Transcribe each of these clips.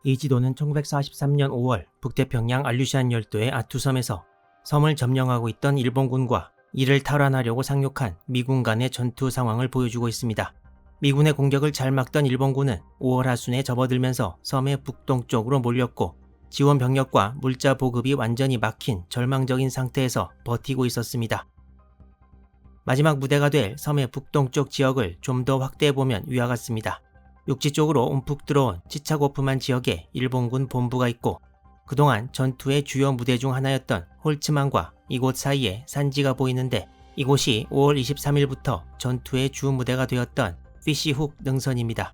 이 지도는 1943년 5월 북태평양 알류시안 열도의 아투섬에서 섬을 점령하고 있던 일본군과 이를 탈환하려고 상륙한 미군 간의 전투 상황을 보여주고 있습니다. 미군의 공격을 잘 막던 일본군은 5월 하순에 접어들면서 섬의 북동쪽으로 몰렸고 지원 병력과 물자 보급이 완전히 막힌 절망적인 상태에서 버티고 있었습니다. 마지막 무대가 될 섬의 북동쪽 지역을 좀 더 확대해보면 위와 같습니다. 육지 쪽으로 움푹 들어온 치차고프만 지역에 일본군 본부가 있고 그동안 전투의 주요 무대 중 하나였던 홀츠만과 이곳 사이에 산지가 보이는데 이곳이 5월 23일부터 전투의 주 무대가 되었던 피시훅 능선입니다.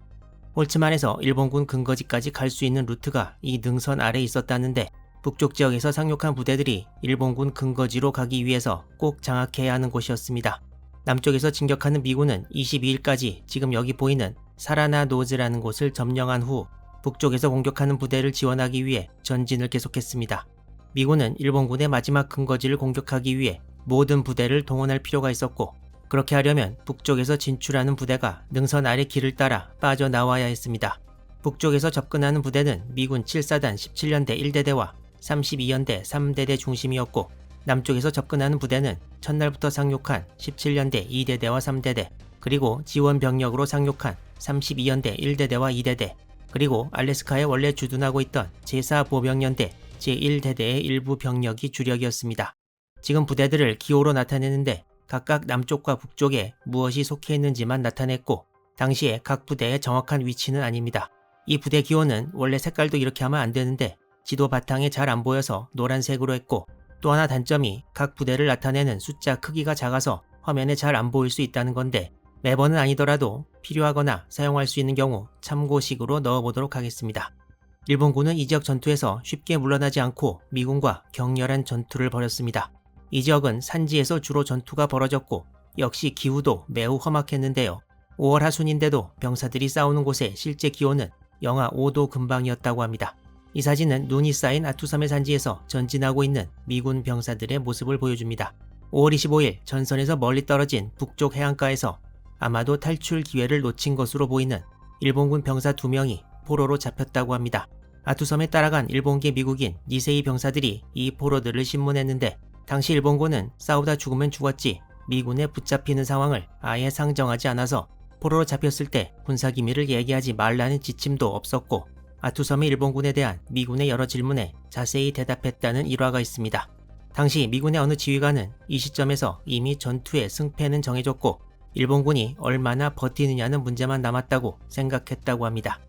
홀츠만에서 일본군 근거지까지 갈 수 있는 루트가 이 능선 아래 있었다는데 북쪽 지역에서 상륙한 부대들이 일본군 근거지로 가기 위해서 꼭 장악해야 하는 곳이었습니다. 남쪽에서 진격하는 미군은 22일까지 지금 여기 보이는 사라나 노즈라는 곳을 점령한 후 북쪽에서 공격하는 부대를 지원하기 위해 전진을 계속했습니다. 미군은 일본군의 마지막 근거지를 공격하기 위해 모든 부대를 동원할 필요가 있었고 그렇게 하려면 북쪽에서 진출하는 부대가 능선 아래 길을 따라 빠져나와야 했습니다. 북쪽에서 접근하는 부대는 미군 7사단 17연대 1대대와 32연대 3대대 중심이었고 남쪽에서 접근하는 부대는 첫날부터 상륙한 17연대 2대대와 3대대 그리고 지원 병력으로 상륙한 32연대 1대대와 2대대 그리고 알래스카에 원래 주둔하고 있던 제4보병연대 제1대대의 일부 병력이 주력이었습니다. 지금 부대들을 기호로 나타내는데 각각 남쪽과 북쪽에 무엇이 속해 있는지만 나타냈고 당시에 각 부대의 정확한 위치는 아닙니다. 이 부대 기호는 원래 색깔도 이렇게 하면 안 되는데 지도 바탕에 잘 안 보여서 노란색으로 했고 또 하나 단점이 각 부대를 나타내는 숫자 크기가 작아서 화면에 잘 안 보일 수 있다는 건데 매번은 아니더라도 필요하거나 사용할 수 있는 경우 참고식으로 넣어보도록 하겠습니다. 일본군은 이 지역 전투에서 쉽게 물러나지 않고 미군과 격렬한 전투를 벌였습니다. 이 지역은 산지에서 주로 전투가 벌어졌고 역시 기후도 매우 험악했는데요. 5월 하순인데도 병사들이 싸우는 곳의 실제 기온은 영하 5도 근방이었다고 합니다. 이 사진은 눈이 쌓인 아투섬의 산지에서 전진하고 있는 미군 병사들의 모습을 보여줍니다. 5월 25일 전선에서 멀리 떨어진 북쪽 해안가에서 아마도 탈출 기회를 놓친 것으로 보이는 일본군 병사 2명이 포로로 잡혔다고 합니다. 아투섬에 따라간 일본계 미국인 니세이 병사들이 이 포로들을 신문했는데 당시 일본군은 싸우다 죽으면 죽었지 미군에 붙잡히는 상황을 아예 상정하지 않아서 포로로 잡혔을 때 군사기밀을 얘기하지 말라는 지침도 없었고 아투섬의 일본군에 대한 미군의 여러 질문에 자세히 대답했다는 일화가 있습니다. 당시 미군의 어느 지휘관은 이 시점에서 이미 전투의 승패는 정해졌고 일본군이 얼마나 버티느냐는 문제만 남았다고 생각했다고 합니다.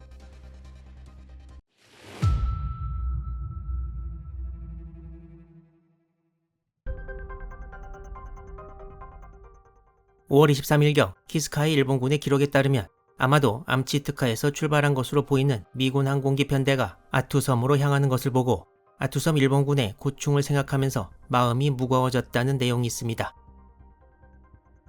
(5월 23일경) 키스카이 일본군의 기록에 따르면 아마도 암치트카에서 출발한 것으로 보이는 미군 항공기 편대가 아투섬으로 향하는 것을 보고 아투섬 일본군의 고충을 생각하면서 마음이 무거워졌다는 내용이 있습니다.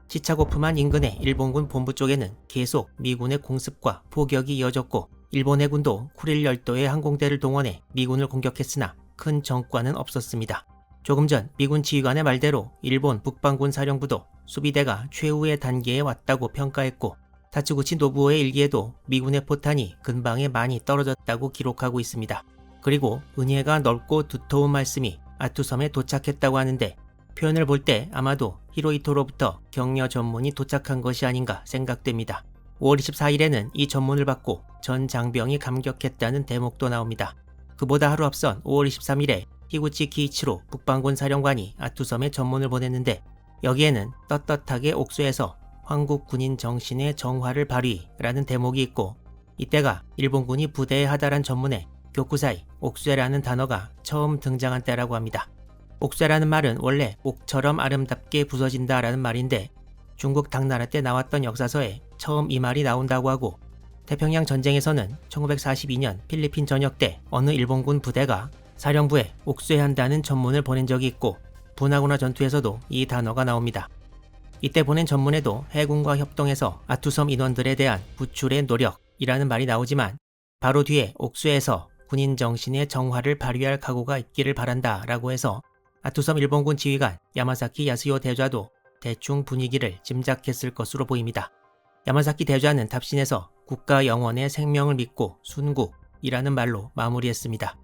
치차고프만 인근의 일본군 본부 쪽에는 계속 미군의 공습과 포격이 이어졌고 일본 해군도 쿠릴 열도의 항공대를 동원해 미군을 공격했으나 큰 정과는 없었습니다. 조금 전 미군 지휘관의 말대로 일본 북방군 사령부도 수비대가 최후의 단계에 왔다고 평가했고 타츠구치 노부오의 일기에도 미군의 포탄이 근방에 많이 떨어졌다고 기록하고 있습니다. 그리고 은혜가 넓고 두터운 말씀이 아투섬에 도착했다고 하는데 표현을 볼 때 아마도 히로히토로부터 격려 전문이 도착한 것이 아닌가 생각됩니다. 5월 24일에는 이 전문을 받고 전 장병이 감격했다는 대목도 나옵니다. 그보다 하루 앞선 5월 23일에 히구치 키이치로 북방군 사령관이 아투섬에 전문을 보냈는데 여기에는 떳떳하게 옥수에서 황국 군인 정신의 정화를 발휘라는 대목이 있고 이때가 일본군이 부대에 하달한 전문에 교쿠사이 옥쇠라는 단어가 처음 등장한 때라고 합니다. 옥쇠라는 말은 원래 옥처럼 아름답게 부서진다라는 말인데 중국 당나라 때 나왔던 역사서에 처음 이 말이 나온다고 하고 태평양 전쟁에서는 1942년 필리핀 전역 때 어느 일본군 부대가 사령부에 옥쇠한다는 전문을 보낸 적이 있고 분하구나 전투에서도 이 단어가 나옵니다. 이때 보낸 전문에도 해군과 협동해서 아투섬 인원들에 대한 구출의 노력이라는 말이 나오지만 바로 뒤에 옥수에서 군인 정신의 정화를 발휘할 각오가 있기를 바란다 라고 해서 아투섬 일본군 지휘관 야마사키 야스요 대좌도 대충 분위기를 짐작했을 것으로 보입니다. 야마사키 대좌는 답신에서 국가 영원의 생명을 믿고 순국, 이라는 말로 마무리했습니다.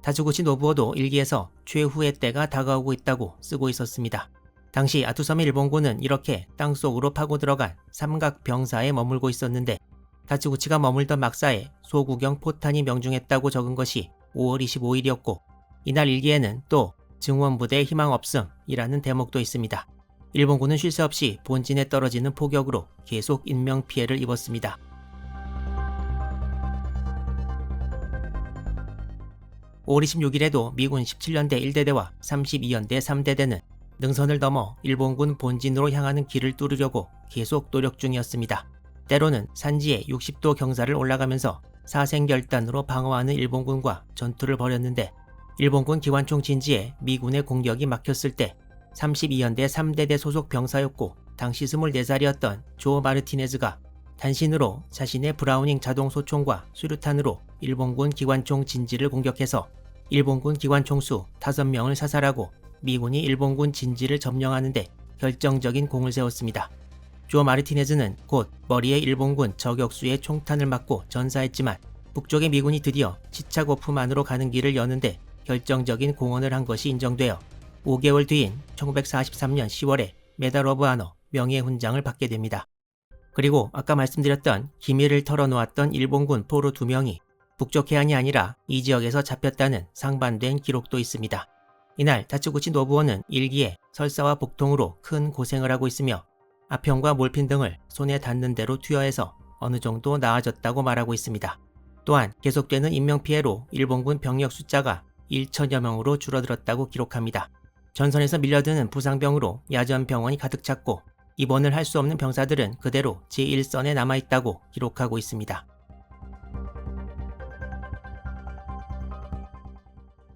다츠구치 노부오도 일기에서 최후의 때가 다가오고 있다고 쓰고 있었습니다. 당시 아투섬의 일본군은 이렇게 땅속으로 파고 들어간 삼각 병사에 머물고 있었는데 다츠구치가 머물던 막사에 소구경 포탄이 명중했다고 적은 것이 5월 25일이었고 이날 일기에는 또 증원부대 희망 없음이라는 대목도 있습니다. 일본군은 쉴 새 없이 본진에 떨어지는 포격으로 계속 인명피해를 입었습니다. (5월 26일에도) 미군 17연대 1대대와 32연대 3대대는 능선을 넘어 일본군 본진으로 향하는 길을 뚫으려고 계속 노력 중이었습니다. 때로는 산지에 60도 경사를 올라가면서 사생결단으로 방어하는 일본군과 전투를 벌였는데 일본군 기관총 진지에 미군의 공격이 막혔을 때 32연대 3대대 소속 병사였고 당시 24살이었던 조 마르티네즈가 단신으로 자신의 브라우닝 자동소총과 수류탄으로 일본군 기관총 진지를 공격해서 일본군 기관총 수 5명을 사살하고 미군이 일본군 진지를 점령하는 데 결정적인 공을 세웠습니다. 조 마르티네즈는 곧 머리에 일본군 저격수의 총탄을 맞고 전사했지만 북쪽의 미군이 드디어 치차고프만으로 가는 길을 여는데 결정적인 공헌을 한 것이 인정되어 5개월 뒤인 1943년 10월에 메달 오브 아너 명예훈장을 받게 됩니다. 그리고 아까 말씀드렸던 기밀을 털어놓았던 일본군 포로 2명이 북쪽 해안이 아니라 이 지역에서 잡혔다는 상반된 기록도 있습니다. 이날 다츠구치 노부오는 일기에 설사와 복통으로 큰 고생을 하고 있으며 아평과 몰핀 등을 손에 닿는 대로 투여해서 어느 정도 나아졌다고 말하고 있습니다. 또한 계속되는 인명피해로 일본군 병력 숫자가 1천여 명으로 줄어들었다고 기록합니다. 전선에서 밀려드는 부상병으로 야전병원이 가득 찼고 입원을 할 수 없는 병사들은 그대로 제1선에 남아있다고 기록하고 있습니다.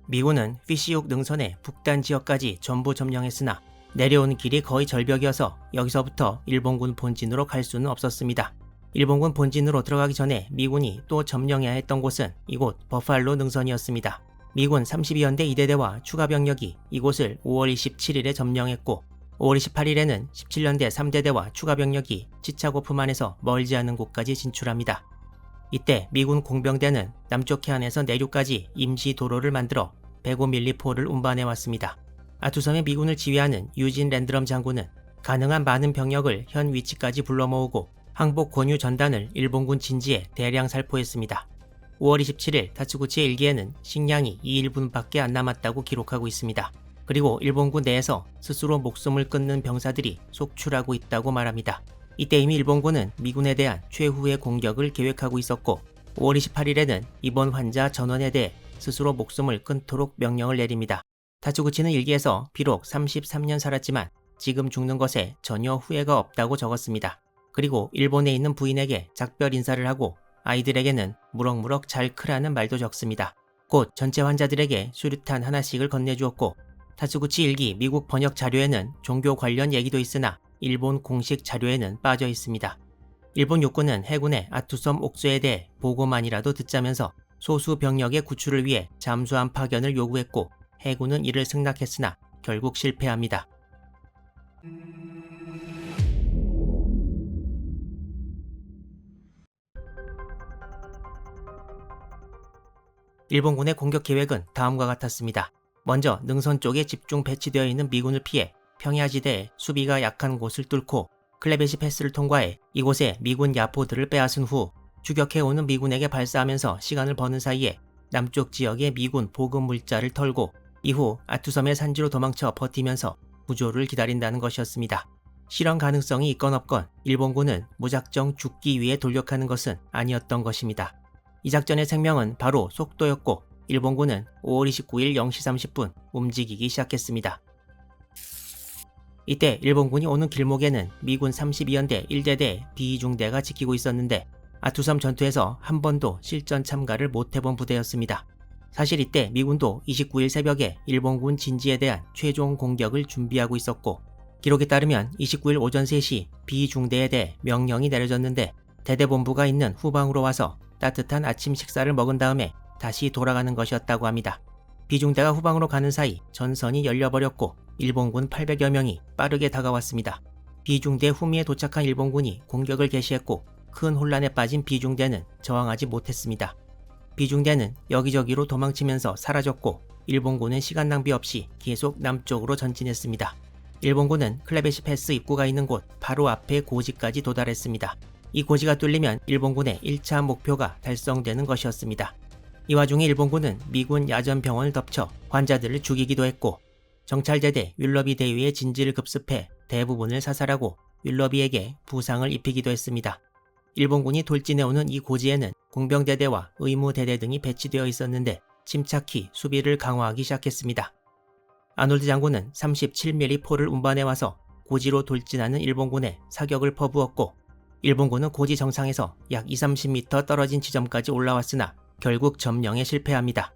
미군은 피시욱 능선의 북단 지역까지 전부 점령했으나 내려오는 길이 거의 절벽이어서 여기서부터 일본군 본진으로 갈 수는 없었습니다. 일본군 본진으로 들어가기 전에 미군이 또 점령해야 했던 곳은 이곳 버팔로 능선이었습니다. 미군 32연대 2대대와 추가 병력이 이곳을 5월 27일에 점령했고 5월 28일에는 17연대 3대대와 추가 병력이 치차고프만에서 멀지 않은 곳까지 진출합니다. 이때 미군 공병대는 남쪽 해안에서 내륙까지 임시 도로를 만들어 105밀리포를 운반해왔습니다. 아투섬의 미군을 지휘하는 유진 랜드럼 장군은 가능한 많은 병력을 현 위치까지 불러 모으고 항복 권유 전단을 일본군 진지에 대량 살포했습니다. 5월 27일 다츠구치의 일기에는 식량이 2일분밖에 안 남았다고 기록하고 있습니다. 그리고 일본군 내에서 스스로 목숨을 끊는 병사들이 속출하고 있다고 말합니다. 이때 이미 일본군은 미군에 대한 최후의 공격을 계획하고 있었고 5월 28일에는 이번 환자 전원에 대해 스스로 목숨을 끊도록 명령을 내립니다. 다츠구치는 일기에서 비록 33년 살았지만 지금 죽는 것에 전혀 후회가 없다고 적었습니다. 그리고 일본에 있는 부인에게 작별 인사를 하고 아이들에게는 무럭무럭 잘 크라는 말도 적습니다. 곧 전체 환자들에게 수류탄 하나씩을 건네주었고 다츠구치 일기 미국 번역 자료에는 종교 관련 얘기도 있으나 일본 공식 자료에는 빠져 있습니다. 일본 육군은 해군의 아투섬 옥수에 대해 보고만이라도 듣자면서 소수 병력의 구출을 위해 잠수함 파견을 요구했고 해군은 이를 승낙했으나 결국 실패합니다. 일본군의 공격 계획은 다음과 같았습니다. 먼저 능선 쪽에 집중 배치되어 있는 미군을 피해 평야지대에 수비가 약한 곳을 뚫고 클레베시 패스를 통과해 이곳에 미군 야포들을 빼앗은 후 추격해오는 미군에게 발사하면서 시간을 버는 사이에 남쪽 지역의 미군 보급 물자를 털고 이후 아투섬의 산지로 도망쳐 버티면서 구조를 기다린다는 것이었습니다. 실현 가능성이 있건 없건 일본군은 무작정 죽기 위해 돌격하는 것은 아니었던 것입니다. 이 작전의 생명은 바로 속도였고 일본군은 5월 29일 0시 30분 움직이기 시작했습니다. 이때 일본군이 오는 길목에는 미군 32연대 1대대 B중대가 지키고 있었는데 아투섬 전투에서 한 번도 실전 참가를 못해본 부대였습니다. 사실 이때 미군도 29일 새벽에 일본군 진지에 대한 최종 공격을 준비하고 있었고 기록에 따르면 29일 오전 3시 B중대에 대해 명령이 내려졌는데 대대본부가 있는 후방으로 와서 따뜻한 아침 식사를 먹은 다음에 다시 돌아가는 것이었다고 합니다. B중대가 후방으로 가는 사이 전선이 열려버렸고 일본군 800여 명이 빠르게 다가왔습니다. B중대 후미에 도착한 일본군이 공격을 개시했고 큰 혼란에 빠진 B중대는 저항하지 못했습니다. 비중대는 여기저기로 도망치면서 사라졌고 일본군은 시간 낭비 없이 계속 남쪽으로 전진했습니다. 일본군은 클레베시 패스 입구가 있는 곳 바로 앞에 고지까지 도달했습니다. 이 고지가 뚫리면 일본군의 1차 목표가 달성되는 것이었습니다. 이 와중에 일본군은 미군 야전병원을 덮쳐 환자들을 죽이기도 했고 정찰대대 윌러비 대위의 진지를 급습해 대부분을 사살하고 윌러비에게 부상을 입히기도 했습니다. 일본군이 돌진해오는 이 고지에는 공병대대와 의무대대 등이 배치되어 있었는데 침착히 수비를 강화하기 시작했습니다. 아놀드 장군은 37mm 포를 운반해와서 고지로 돌진하는 일본군에 사격을 퍼부었고 일본군은 고지 정상에서 약 20-30m 떨어진 지점까지 올라왔으나 결국 점령에 실패합니다.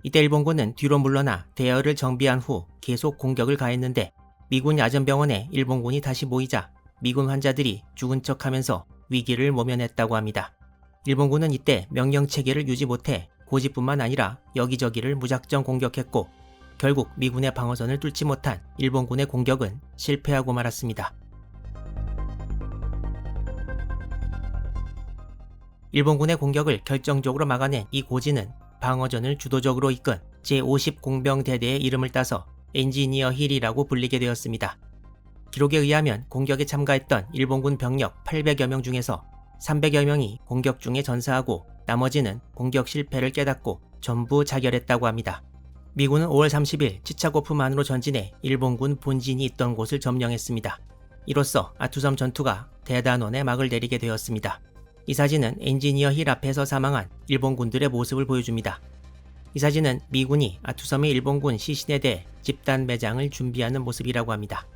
이때 일본군은 뒤로 물러나 대열을 정비한 후 계속 공격을 가했는데 미군 야전병원에 일본군이 다시 모이자 미군 환자들이 죽은 척하면서 위기를 모면했다고 합니다. 일본군은 이때 명령체계를 유지 못해 고지뿐만 아니라 여기저기를 무작정 공격했고 결국 미군의 방어선을 뚫지 못한 일본군의 공격은 실패하고 말았습니다. 일본군의 공격을 결정적으로 막아낸 이 고지는 방어전을 주도적으로 이끈 제50공병대대의 이름을 따서 엔지니어 힐이라고 불리게 되었습니다. 기록에 의하면 공격에 참가했던 일본군 병력 800여 명 중에서 300여 명이 공격 중에 전사하고 나머지는 공격 실패를 깨닫고 전부 자결했다고 합니다. 미군은 5월 30일 치차고프만으로 전진해 일본군 본진이 있던 곳을 점령했습니다. 이로써 아투섬 전투가 대단원에 막을 내리게 되었습니다. 이 사진은 엔지니어 힐 앞에서 사망한 일본군들의 모습을 보여줍니다. 이 사진은 미군이 아투섬의 일본군 시신에 대해 집단 매장을 준비하는 모습이라고 합니다.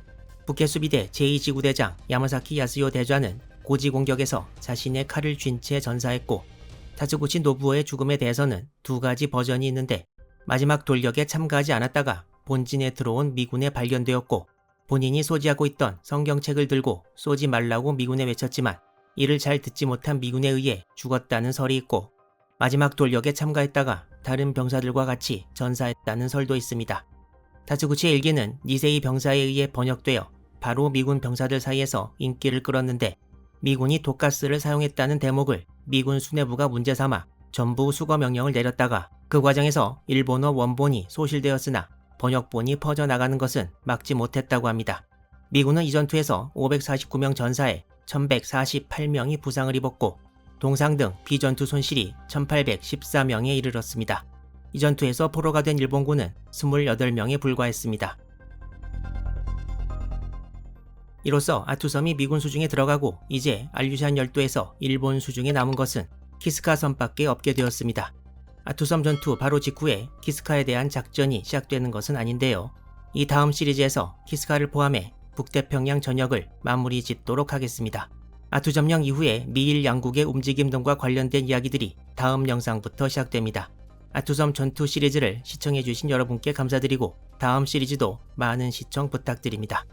북해수비대 제2지구대장 야마사키 야스요 대좌는 고지 공격에서 자신의 칼을 쥔 채 전사했고 타츠구치 노부오의 죽음에 대해서는 두 가지 버전이 있는데 마지막 돌격에 참가하지 않았다가 본진에 들어온 미군에 발견되었고 본인이 소지하고 있던 성경책을 들고 쏘지 말라고 미군에 외쳤지만 이를 잘 듣지 못한 미군에 의해 죽었다는 설이 있고 마지막 돌격에 참가했다가 다른 병사들과 같이 전사했다는 설도 있습니다. 타츠구치의 일기는 니세이 병사에 의해 번역되어 바로 미군 병사들 사이에서 인기를 끌었는데 미군이 독가스를 사용했다는 대목을 미군 수뇌부가 문제 삼아 전부 수거 명령을 내렸다가 그 과정에서 일본어 원본이 소실되었으나 번역본이 퍼져나가는 것은 막지 못했다고 합니다. 미군은 이 전투에서 549명 전사에 1148명이 부상을 입었고 동상 등 비전투 손실이 1814명에 이르렀습니다. 이 전투에서 포로가 된 일본군은 28명에 불과했습니다. 이로써 아투섬이 미군 수중에 들어가고 이제 알류샨 열도에서 일본 수중에 남은 것은 키스카 섬밖에 없게 되었습니다. 아투섬 전투 바로 직후에 키스카에 대한 작전이 시작되는 것은 아닌데요. 이 다음 시리즈에서 키스카를 포함해 북태평양 전역을 마무리 짓도록 하겠습니다. 아투 점령 이후에 미일 양국의 움직임 등과 관련된 이야기들이 다음 영상부터 시작됩니다. 아투섬 전투 시리즈를 시청해주신 여러분께 감사드리고 다음 시리즈도 많은 시청 부탁드립니다.